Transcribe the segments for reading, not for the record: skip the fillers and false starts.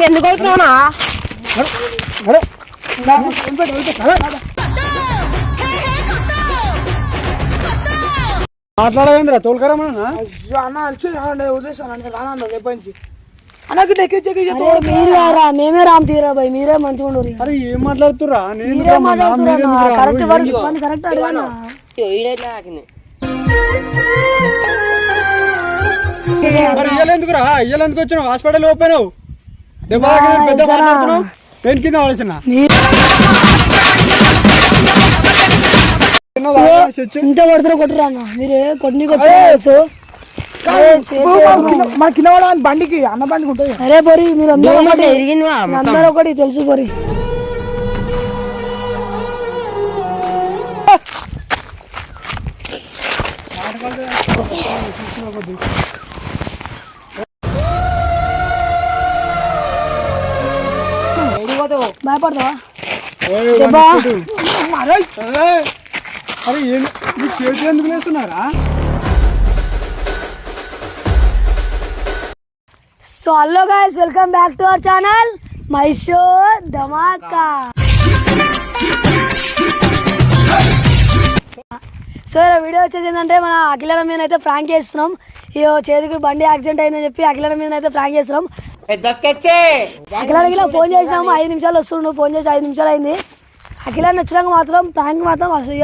ఎందుకు అవుతున్నావునా మాట్లాడవేంద్రా తోలుకరమా వదిలేసాను రాను రేపు నుంచి అన్నకి మీరు రారా మేమే రామ్ తీరా బాయ్ మీరే మంచిగా ఉండరు. అరే ఏం మాట్లాడుతురా కరెక్ట్ కరెక్ట్ అడిగానా ఎందుకురా ఎందుకు వచ్చినావు హాస్పిటల్ పోయినావు దెబ్బ పెద్ద మాట్లాడుతున్నావు పెయిన్ కింద ఆలోచన ఇంత కొడుతున్నా కొట్టురా అన్న మీరు కొట్టునికి వచ్చి మన కింద బండికి అన్న బండికి ఉంటుంది. సరే బొరి మీరు అందరూ ఒకటి తెలుసు బొరి భయపడతావా అరే చేతులు ఎందుకు వేస్తున్నారా? So hello guys welcome back to our channel my show Dhamaka. So ఇలా వీడియో వచ్చేసి ఏంటంటే మన అఖిల మీద అయితే ప్రాంక్ చేస్తున్నాం. ఈ చేతికి బండి యాక్సిడెంట్ అయిందని చెప్పి అఖిల మీద అయితే ప్రాంక్ చేస్తున్నాం. అఖిల ఫోన్ చేసినాము 5 నిమిషాలు వస్తుండు. ఫోన్ చేసి 5 నిమిషాలు అయింది. అఖిలాన్ని వచ్చినాక మాత్రం ప్రాంక్ మాత్రం అసలు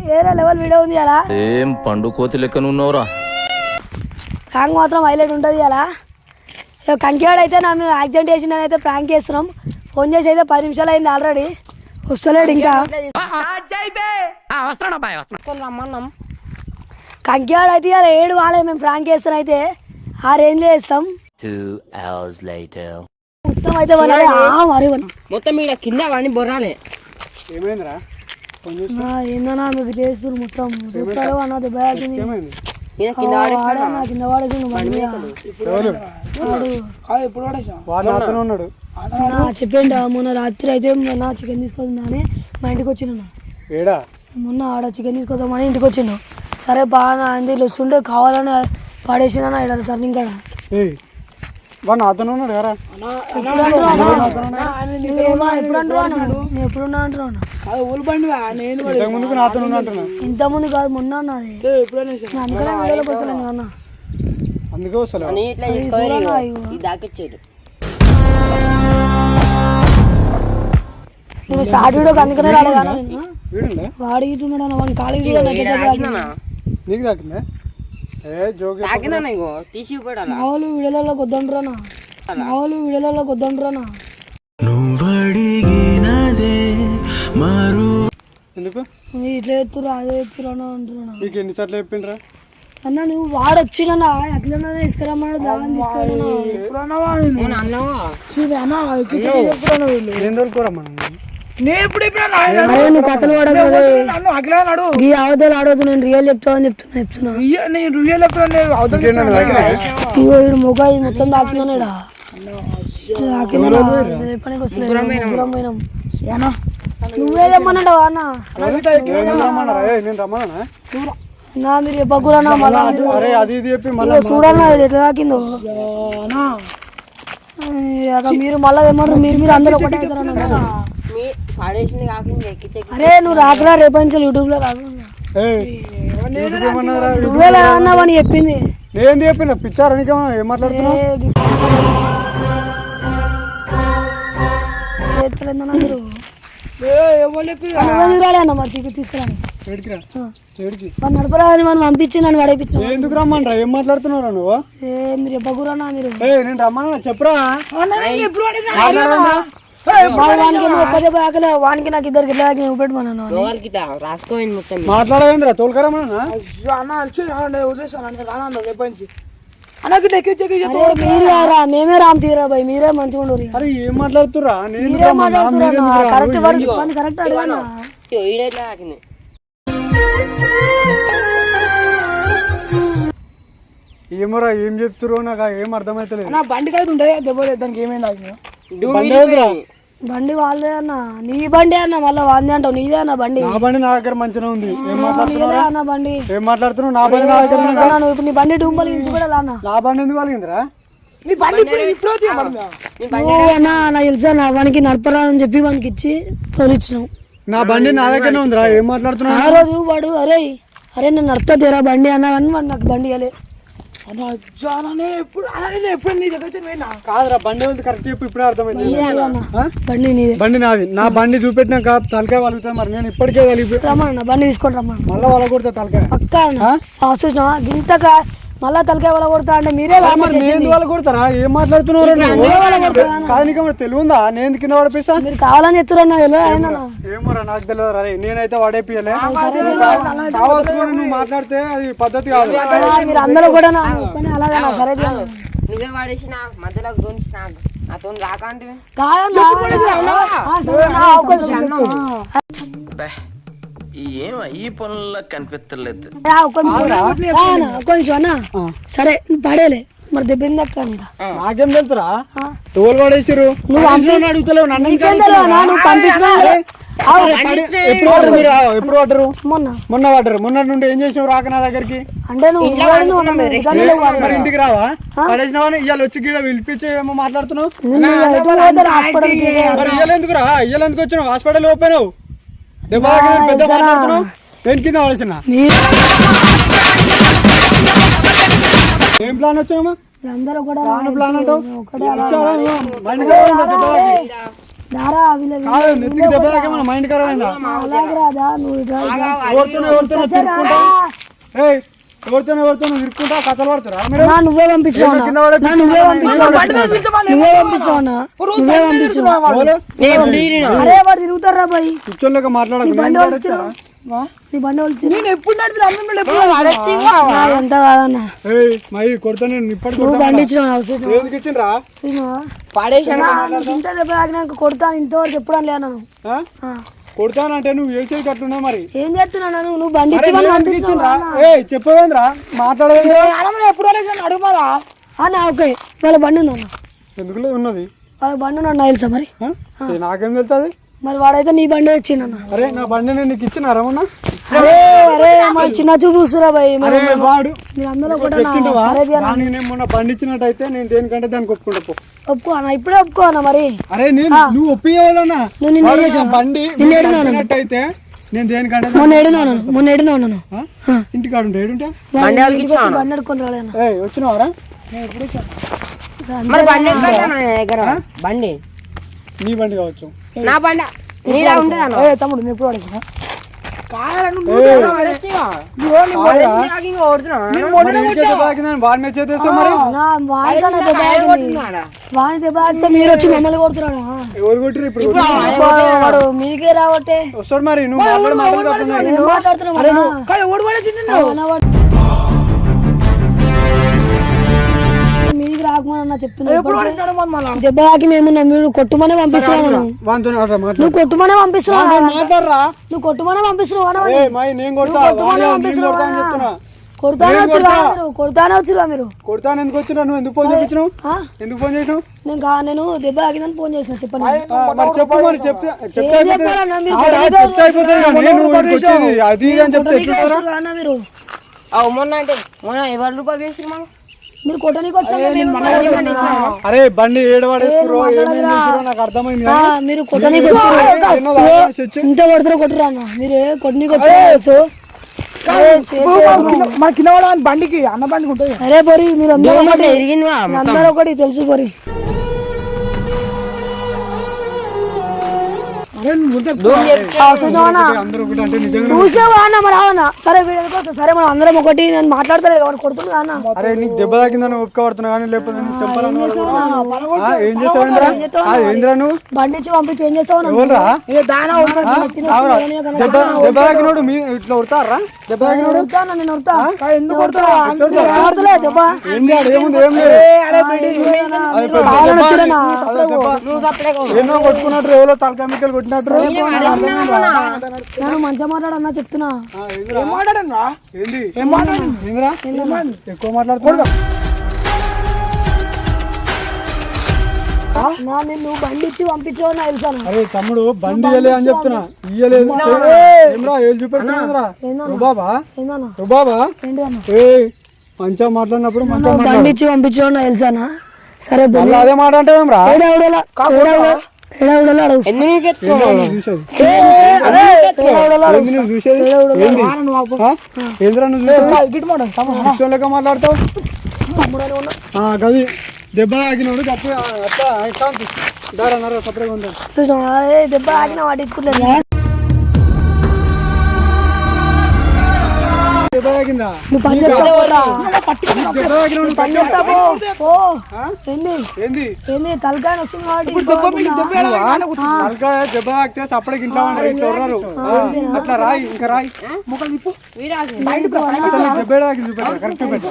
వేరే లెవెల్ వీడియో ఉంది అలా ఏం పండు కోతి లెక్కనున్నావురా. ప్రాంక్ మాత్రం హైలైట్ ఉంటుంది అలా. కంకివాడు అయితే నా మేము యాక్సిడెంట్ చేసిన అయితే ప్రాంక్ చేస్తున్నాం. ఫోన్ చేసి అయితే 10 నిమిషాలు అయింది ఆల్రెడీ వస్తలేడు ఇంకా. కంకివాడు అయితే ఇలా 7 వాళ్ళే మేము ప్రాంక్ చేస్తాం అయితే ఆ రేంజ్లో చేస్తాం. 2 hours later మొత్తం అయితే మరి మొత్తం కింద వాడిని బొర్రాలే ఏమైందిరా? ఏందన్నా మీకు చేస్తున్నారు మొత్తం చూస్తారు అన్న దెబ్బ కింద చెప్పండి. మొన్న రాత్రి అయితే మొన్న చికెన్ తీసుకొద్దామని మా ఇంటికి వచ్చిండు. మొన్న ఆడ చికెన్ తీసుకొద్దామని ఇంటికి వచ్చిండు. సరే బాగా అంది వస్తుంటే కావాలని పడేసిన ఇక్కడ టర్నింగ్ కాడ నాతోనే ఉన్నాడు కదా. ఎప్పుడున్నా అంటున్నావు? ఇంత ముందు కాదు మొన్న అన్నది. అందుకనే వీడియోలోకి వస్తలేను అన్న. అందుకే వస్తలే నేను షార్ట్ వీడియోకి అందుకనే రాలేదు అన్న. వాడి ఇటున్నాడు అన్న వాడిని కాలేజీ నీకు తాకిందా? మామూలు వీడియోలోకి వద్దంటురానా ఎందుకు ఇట్లా ఎత్తురా అదే ఎత్తురానా అంటున్నా. నీకు ఎన్నిసార్లు చెప్పిండ్రా అన్న నువ్వు వాడు వచ్చినా అట్లా తీసుకురమ్మన్నాడు దాని నువ్వు కథలు పడదు ఈ అవతలు ఆడవద్దు. నేను రియల్ చెప్తావని చెప్తున్నా మొగ మొత్తం దాకిందన్నాడా నువ్వేదమ్మన్నాడు అన్న మీరు చెప్పకురా చూడన్నా ఎట్లా తాకిందో. మీరు మళ్ళా ఏమన్నారు మీరు అందరూ ఒకటే అవుతారన్నా. అరే నువ్వు రాకరా రేపు నుంచి యూట్యూబ్ లో రాదు నువ్వే అన్నావని చెప్పింది. నేను చెప్పిన పిచ్చారా ఏం మాట్లాడుతున్నావు? రాలేన్న మరి తీసుకురాను నడపరా అని మనం పంపించి నన్ను పడేపించు. ఎందుకు రమ్మనరా? ఏం మాట్లాడుతున్నారా నువ్వు? మీరు చెప్పకురా మీరు. నేను రమ్మన్నా చెప్పరా? వానికి నాకు ఇద్దరికి మాట్లాడవేంద్రా తోలుకరమా? వదిలేసాను రాను రేపు నుంచి మీరు రారా మేమే రామ్ తీరా బాయ్ మీరే మంచిగా ఉండరు. అరే ఏం మాట్లాడుతురా? మీరే మాట్లాడుతున్నా కరెక్ట్ కరెక్ట్ అడిగానా ఏమోరా ఏం చెప్తురో నాకు ఏం అర్థమైతలేదు. బండి కలిసి ఉంటాయి దెబ్బ దానికి ఏమైంది? బండి వాళ్ళే అన్న, నీ బండి అన్న, మళ్ళీ వాంది అంటావు, నీదే అన్న బండి, నా బండి నా దగ్గర మంచిగా ఉంది. ఏం మాట్లాడుతున్నావు నీదే అన్న బండి. ఏం మాట్లాడుతున్నావు? నా బండి నా దగ్గర ఉంది. అన్న, నువ్వు ఇప్పుడు నీ బండి డుంబలు ఇంచు కూడా అన్న. నా బండి ఎందుకు కలిగిందిరా? నీ బండి ఇప్పుడు తీయమన్నా నువ్వు అన్న నాకు తెలుసా, నా వానికి నడపరాదని చెప్పి వానికి ఇచ్చి తోలిచ్చినావు. నా బండి నా దగ్గరనే ఉందిరా. ఏం మాట్లాడుతున్నావు? ఆ రోజు వాడు అరే నేను నడుపుతా తీరా బండి అన్నా కానీ వాడు నాకు బండి ఇవ్వలే. అన్న ఎప్పుడు అలానే ఎప్పుడు నీ దగ్గర పోయినా కాదురా, బండి ఉంది కరెక్ట్ చెప్పు. ఇప్పుడే అర్థమైంది. అన్న బండి నీదే. బండి నాది. నా బండి చూపెట్టినాక తలకాయ వలుగుతాను. మరి నేను ఇప్పటికే వలిగి రమ్మన్న బండి తీసుకొని రమ్మన్న మళ్ళీ వాళ్ళ కొడతా తలకాయ. పక్క అన్న చూసినా గింత మళ్ళా తలకాయ వాళ్ళ కొడతా అంటే మీరే నేను వాళ్ళు కొడతారా? ఏం మాట్లాడుతున్నారు? కాదు నీకు మరి తెలివి ఉందా? నేను కింద పడిపిస్తా. మీరు కావాలని చెప్తున్నా ఏమోరా నాకు తెలియదు రా. నేనైతే వాడేపియలే. కావాల్సిన నువ్వు మాట్లాడితే అది పద్ధతి కాదు. మీరు అందరూ కూడా అలాగే సరే నువ్వే వాడేసిన మధ్యలో గుంచిన నాతో రాకంటే ఏం ఈ పనుల్లో కనిపించలేదు. కొంచెం అన్న సరే నువ్వు పడేలే మరి దెబ్బింది అక్క. నాకేం తెలుతురా? తోలు పడేసారు. నువ్వు అడుగుతలేవు నన్ను. నువ్వు పంపించిన ఎప్పుడు వాడరు మీరు? ఎప్పుడు వాడరు? మొన్న వాడరు. మొన్న నుండి ఏం చేసినావు రాక నా దగ్గరికి? అంటే నువ్వు మరి ఇంటికి రావా? పడేసినావని ఇవాళ వచ్చి గీడ పిలిపించి ఏమో మాట్లాడుతున్నావు. మరి ఇయ్యాలెందుకు రా? ఇయ్యాలెందుకు వచ్చినావు? హాస్పిటల్ ఓపెనావు. దెబ్బ పెద్ద మాట్లాడుతున్నావు. దేని కింద పడేసిన? ఏం ప్లాన్ వచ్చామా? అందరూ కూడా ప్లాన్ అంటావు? నెత్తికి దెబ్బ తాకేమన్నా మైండ్ ఖరాబ్ అయిందా? ఎవరితోనే ఇరుక్కుంటా కథలు పడుతురా? నువ్వే పంపించావు అరే వాడు తిరుగుతారా బాయ్ కూర్చోలేక మాట్లాడక నీ బండి వచ్చి నేను ఎప్పుడు ఎంత కాదన్నా కొడతా. నేను ఇప్పటికి నువ్వు బండి ఇచ్చిన ఎందుకు ఇచ్చిండ్రా? ఇంత దెబ్బ తాకినాక కొడతాను ఇంతవరకు ఎప్పుడు అని లేను కొడతానంటే నువ్వు ఏ చేయి కట్టున్నావు? మరి ఏం చేస్తున్నాను? నువ్వు బండి ఇచ్చి చెప్పవేంద్రా? మాట్లాడవేంద్రా? ఎప్పుడు అడుగుమారా అన్న ఓకే వాళ్ళ బండి ఉందన్న. ఎందుకు ఉన్నది? వాళ్ళ బండి ఉన్నాడు నాకు తెలుసా మరి? నాకేం తెలుస్తుంది? మరి వాడైతే నీ బండి వచ్చిండన్న. అరే నా బండి నేను నీకు ఇచ్చినారా మొన్న? అరే మా చిన్న చూపు చూస్తురా భయ్. వాడు అందరూ కూడా మొన్న బండి ఇచ్చినట్టయితే నేను దేనికంటే దానికి ఒప్పుకుంటా. ఒప్పుకో అన్న, ఇప్పుడే ఒప్పుకో అన్న. మరి అరే నువ్వు ఒప్పియాలన్నా బండి అయితే నేను దేనికంటే మొన్న ఏడున్నాను ఇంటికాడ ఉంటే ఏడుంటా బండి అడుక్కొని రాలేదన్న. వచ్చినావారా? బండి నీ బండి కావచ్చు. నా బండి తమ్ముడు నేను ఎప్పుడు అడుగుతున్నా వాని దెబ్బ తాకితే మీరు వచ్చి మమ్మల్ని కొడుతున్నాడు. ఎవరు కొట్టిరు ఇప్పుడు? వాడు మీదికే రావట్టే వస్తాడు. మరి నువ్వు మీదికి రాకమని చెప్తున్నా. దెబ్బ తాకి మేము మీరు కొట్టుమనే పంపిస్తున్నావు. నువ్వు కొట్టుమనే పంపిస్తున్నావు. నువ్వు కొట్టుమనే పంపిస్తున్నావు. కొడతానే వచ్చిరా మీరు? కొడతాను ఎందుకు వచ్చినా? నువ్వు ఎందుకు ఫోన్ చేయించినావు? ఎందుకు ఫోన్ చేసినావు? నేను దెబ్బ తాకిందని ఫోన్ చేసిన. చెప్పండి చెప్పు. మరి చెప్తే అది అని చెప్తే మీరు మొన్న అంటే మొన్న ఎవరి రూపాయలు వేసి మీరు కొట్టడానికి వచ్చారు. అరే బండి ఏడవాడేసుకురో నాకు అర్థమైంది. మీరు కొట్టడానికి ఇంత కొడుతున్నా కొట్టురా అన్న. మీరు కొట్టడానికి వచ్చారు. మన కింద బండికి అన్న బండికి ఉంటుంది. సరే బొరి మీరు అందరూ ఒకటి తెలుసు బొరి. చూసావా అన్న మరి? అవునా సరే వీడికి సరే మనం అందరం ఒకటి నేను మాట్లాడతాను ఎవరు కొడుతున్నా అన్న. అరే నీకు దెబ్బ తాకిందని ఒప్పుకోబడుతున్నా కానీ లేకపోతే ఏం చేస్తావు? నువ్వు బండి ఇచ్చి పంపించి ఏం చేస్తావు? దెబ్బ తాకినోడు ఇట్లా ఉడతారా? దెబ్బ తాకినోడు నేను ఉడతా. ఎందుకు కొడతలే దెబ్బ? ఎన్నో కొట్టుకున్నట్టు ఎవరో తలకాయలు కొట్టినట్టు. నేను మంచిగా మాట్లాడన్నా చెప్తున్నా. ఏం మాట్లాడన్నా? ఏంది ఎక్కువ మాట్లాడుకూడదు. నా నిన్ను బండి ఇచ్చి పంపించావు నా తెలుసాను. అరే తమ్ముడు బండి ఇయ్యలే అని చెప్తున్నా, ఇయ్యలేదు ఏమ్రా ఏళ్ళు చూపెడుతున్నారా రుబాబా ఏందన్నా రుబాబా ఏంటిదన్నా ఏ మంచిగా మాట్లాడినప్పుడు మంచిగా బండి మాట్లాడు. ఇచ్చి పంపించావు నా తెలుసానా. సరే మళ్ళీ అదే మాట అంటే ఏమ్రా ఏడావిడలా అడుగు ఎందుకు ఎత్తుకో చూసేది ఏడావిడలా ఏంది నువ్వు చూసేది ఏంది? ఆ? ఏందిరా నువ్వు చూసేది? కూర్చోని లెక్క మాట్లాడతావు గది దెబ్బ ఆగినోడు గప్ప అట్లా శాంతి దారన్నారు సపరేట్గా ఉందా చూసినా దెబ్బ ఆగిన వాటించుకోలేదు. దెబ్బ ఆగిందా? నువ్వు పని చెప్తావురా దెబ్బ ఆగినోడు పని చెప్తావు ఓ ఏంది ఏంది ఏంది తలకాయ వస్తుంది కాబట్టి తలకాయ దెబ్బ తాకితే సపరేట్ ఇంట్లో ఇట్లా ఉన్నారు. అట్లా రాయి ఇంకా రాయి అసలు దెబ్బ ఆగింది చూపెట్ట కరెక్ట్ పెట్ట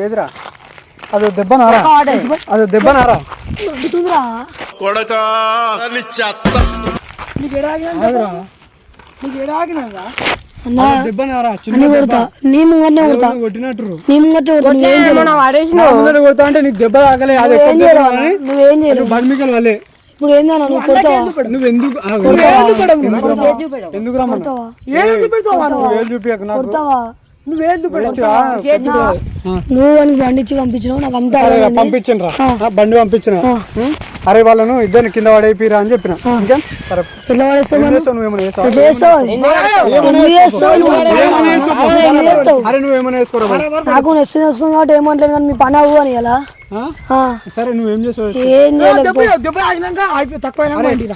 ఏదిరా అది దెబ్బ నారా అది దెబ్బ నారా నడుతుందిరా కొడకా అని చెత్త అన్నా దెబ్బ నారా అన్ని కొడతా నీ ముంగట్నే కొడతా కొట్టినట్టు నీ ముంగట్నే కొడతా నువ్వేం చేయలేవు కొడతా అంటే నీకు దెబ్బ తాకలే అది నువ్వేం చేయలేవు నువ్వేం చేయలేవు బండిమికలు వాళ్ళే ఇప్పుడు ఏందన్నా నువ్వు కొడతావా నువ్వు ఎందుకు ఎందుకు రమ్మన్నా ఏం చూపించకు నాకు కొడతావా నువ్వేం నువ్వు అని బండి ఇచ్చి పంపించినావు నాకు అంతా అర్థమైంది. పంపించను రా బండి పంపించిన అరే వాళ్ళను ఇద్దరిని కింద పడైపోయిరా అని చెప్పిన ఇంకా సరే ఎట్లా పడేస్తావు మరి? నువ్వేమన్నా ఎట్లా చేస్తావు? ఎందుకు చేస్తావు నువ్వు? ఎందుకు చేస్తావు? అరే నువ్వేమన్నా వేసుకోరా నాకు నెక్స్ట్ వస్తుంది కాబట్టి ఏమంటలేదు కానీ మీ పని అవ్వు అని ఎలా సరే నువ్వేం చేస్తావు ఏం చేయలేదు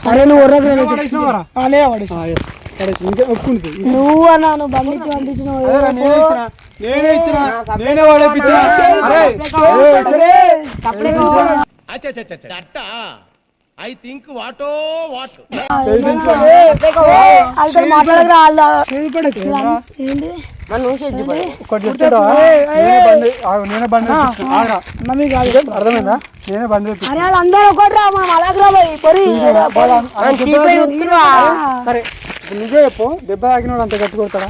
అరే నువ్వు ఉర్రకు ఇంకా ఒప్పుకుంది నువ్వు అన్నా నువ్వు బండి ఇచ్చి పంపించినావు నేనే ఇచ్చిన నేనే వాడేపించిన ఐ థింక్ వాటో వాట్ వాళ్ళతో మాట్లాడకరా వాళ్ళ ఏంటి ఒకటి చెప్తాడా నేనే బండి అర్థమైందా నేనే బండి అరే వాళ్ళందరూ ఒకటి రా మనం అలాగ రా పోయి పొరి సరే నువ్వే చెప్పు దెబ్బ తాగినోడు అంత గట్టి కొడతాడా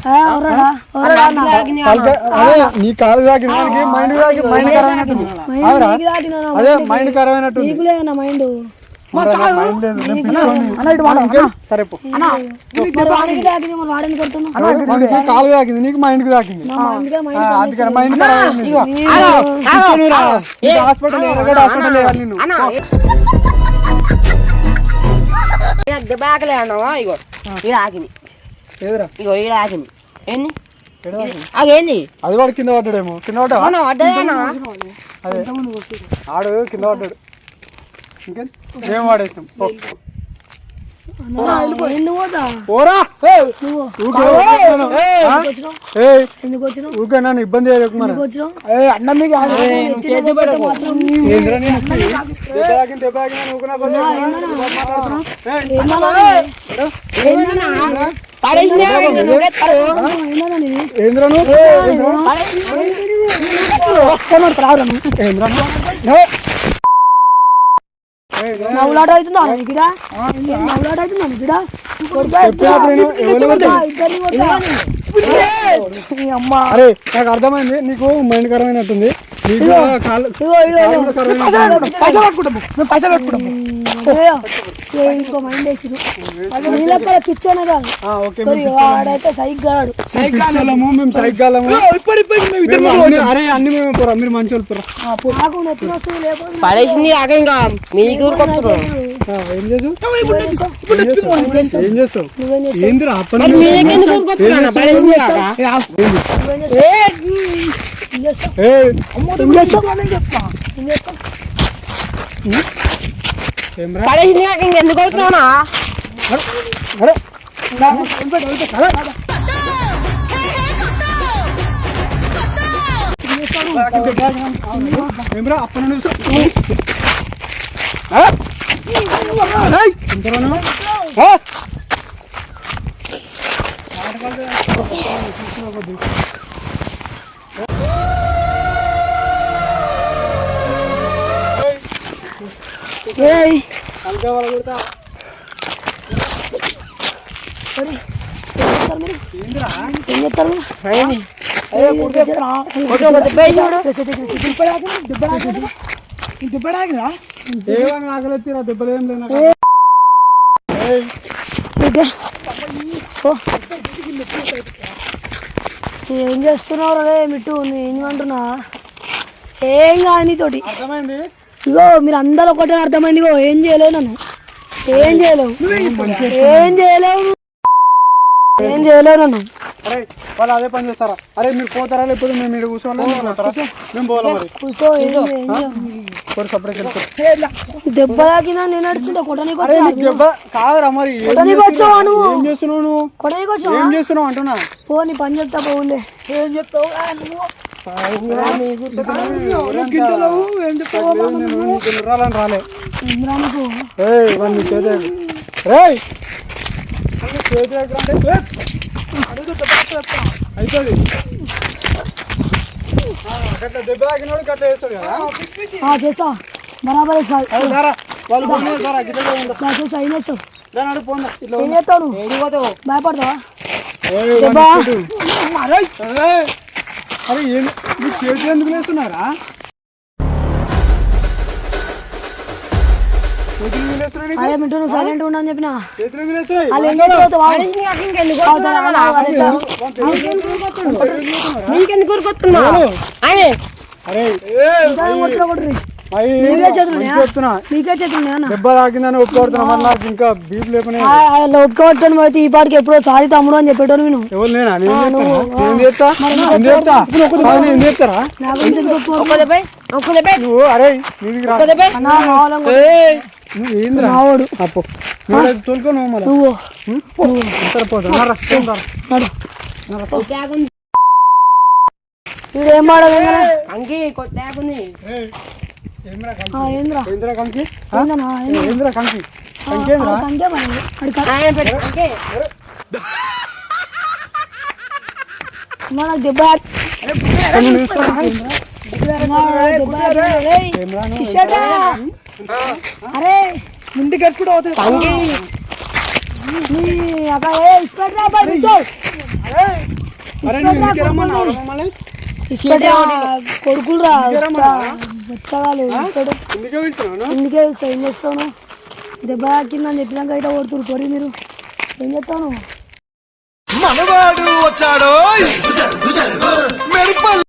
మైండ్ అదే నీ కాలు తాకిన దానికి మైండ్ తాకి మైండ్ ఖరాబ్ అయినట్టుంది అవురా అదే మైండ్ ఖరాబ్ అయినట్టుంది నీకులేనా మైండ్ మైండ్ లేదు నేను పిచ్చోని. సరే పో వాడికి తాకింది మరి వాడిని కొడుతున్నావు వాడికి కాలు తాకింది నీకు మైండ్ కి తాకింది అందుకని మైండ్ ఖరాబ్ అయింది హాస్పిటల్ ఎరగడ హాస్పిటల్ వేయాలి నిన్ను దెబ్బ ఆకలే అన్నావా ఇగో ఈడ ఆకింది ఏదిరా ఇగో ఈడ ఆకింది ఏంది ఎడ తాకింది? ఆగేంది అది వాడు కింద పడ్డాడేమో కింద పడ్డా అవునా వడ్డదేనా అదే ఆడు కింద పడ్డాడు ఇంకేం మేము వాడేసినాం పో. ఎందుకు పోతా పోరా నువ్వు ఏయ్ ఎందుకు వచ్చినావు ఊరికే నన్ను ఇబ్బంది చేయకు మరి ఎందుకు వచ్చినావు ఏందిరా నేను దెబ్బ తాకింది దెబ్బ తాకింది అని ఊరికే నాకు మాట్లాడుతున్నావు ఏంద్రా నువ్వు ఏంద్రా నవ్వులాట అవుతుందా ఇక్కడ నవ్వులాట అవుతుందా ఇక్కడ అమ్మా అరే నాకు అర్థమైంది నీకు మైండ్ ఖరాబ్ అయినట్టుంది నీకు కాళ్ళు ఇంకో మైండ్ వేసి నీళ్ళక్కడ పిచ్చోనే కాదు ఓకే ఆడైతే సైగ్గాడు సైకిళ్ళము మేము సైకిళ్ళము అరే అన్ని మేము పోరా మీరు మంచి వాళ్ళు పోరా నాకు నెత్తిన వస్తుంది లేకపోతే పడేసింది ఆక ఇంకా మీకు ఊరుకొస్తున్నారు ఏం చేస్తావు ఏం చేస్తావు నువ్వేం చేస్తావు ఏందిరా అప్పని ఏం చేస్తావు ఏయ్ ఏం చేస్తావు అని చెప్తా ఏం చేస్తావు ఏమ్రా పడేసింది కాక ఇంకెందుకు అవుతున్నావునా అరే ఏమ్రా అప్పని ఏయ్ అల్గా వాళ్ళ కొడతా ఏం చేస్తారు ఏమని ఆకలిరా దెబ్బలు ఏం లేదు ఇదే. ఓ. ఏం చేస్తున్నావు రే మిట్టు నేను అంటున్నా ఏం కాదు నీతోటి అర్థమైంది ఇగో మీరు అందరూ ఒకటే అర్థమైంది ఇగో ఏం చేయలేవు నన్ను ఏం చేయలేవు నన్ను అరే వాళ్ళు అదే పని చేస్తారా అరే మీరు పోతారా లేకపోతే మేము మీరు కూర్చోవాలి మేము పోవాలి మరి కూర్చో సపరేట్ దెబ్బ తాకిందా నేను నడుచుంటా కొట్టనీకి అరే వచ్చా నీకు దెబ్బ కాదురా మరి కొట్టనీకి వచ్చావా నువ్వు ఏం చేస్తున్నావు నువ్వు కొట్టనీకి వచ్చావా ఏం చేస్తున్నావు అంటున్నా పో నీ పని చెప్తా పోలే ఏం చెప్తావు రాలే ఇంద్రానికి ఇవన్నీ చేతే రేయ్ చేతి అవుతుంది గట్ల దెబ్బ తాకినోడు గట్ల వేస్తాడు కదా చేస్తా బరాబర్ వేస్తా వాళ్ళు చేస్తా ఏం చేస్తావు దాని అడుగు పోందా ఇట్లా ఏం చేస్తావు నువ్వు భయపడతావా దెబ్బ అరే ఏం చేతులు ఎందుకు వేస్తున్నారా అరే మిట్టు నువ్వు సైలెంట్ ఉండని చెప్పిన చేతులు ఎందుకు వేస్తున్నాయి వాళ్ళు ఏం నీకెందుకు ఊరుకొస్తున్నావు అరే నీకే చేతులు చెప్తున్నా నీకే చేతులు దెబ్బ తాకిందని ఒప్పుకోడుతున్నా మరి నాకు ఇంకా బీప్ లేకుండా ఒప్పుకోవట్టాను అయితే ఈ పాటికి ఎప్పుడో సారి తమ్ముడు అని చెప్పేటోను నేను ఎవరు నేనా నేను చెప్తారా నా గురించి ఎందుకు ఒప్పుకో? నువ్వు అరే నీకు రా అన్నా, కావాలని నువ్వు ఏంద్రా మావాడు అప్పు తోలుకో నువ్వు మళ్ళీ నువ్వు సరిపోతా నడు కొట్టాగుంది వీడు ఏం మాడదు అంకి కొట్టాగుంది ఏంద్రా ఏంద్రా ఏంద్రా కంకి ఏందన్నా ఏంద్రా కంకి కంకేంద్రా కంకే మరి నాకు దెబ్బ అరే ముందుకు వేసుకుంటూ అవుతుంది కొడుకులు రా వచ్చగాలి ఎందుకే ఏం చేస్తాను దెబ్బ తాకిందని చెప్పినాక అయితే కొడుతురు కొరి మీరు ఏం చెప్తాను మనవాడు వచ్చాడో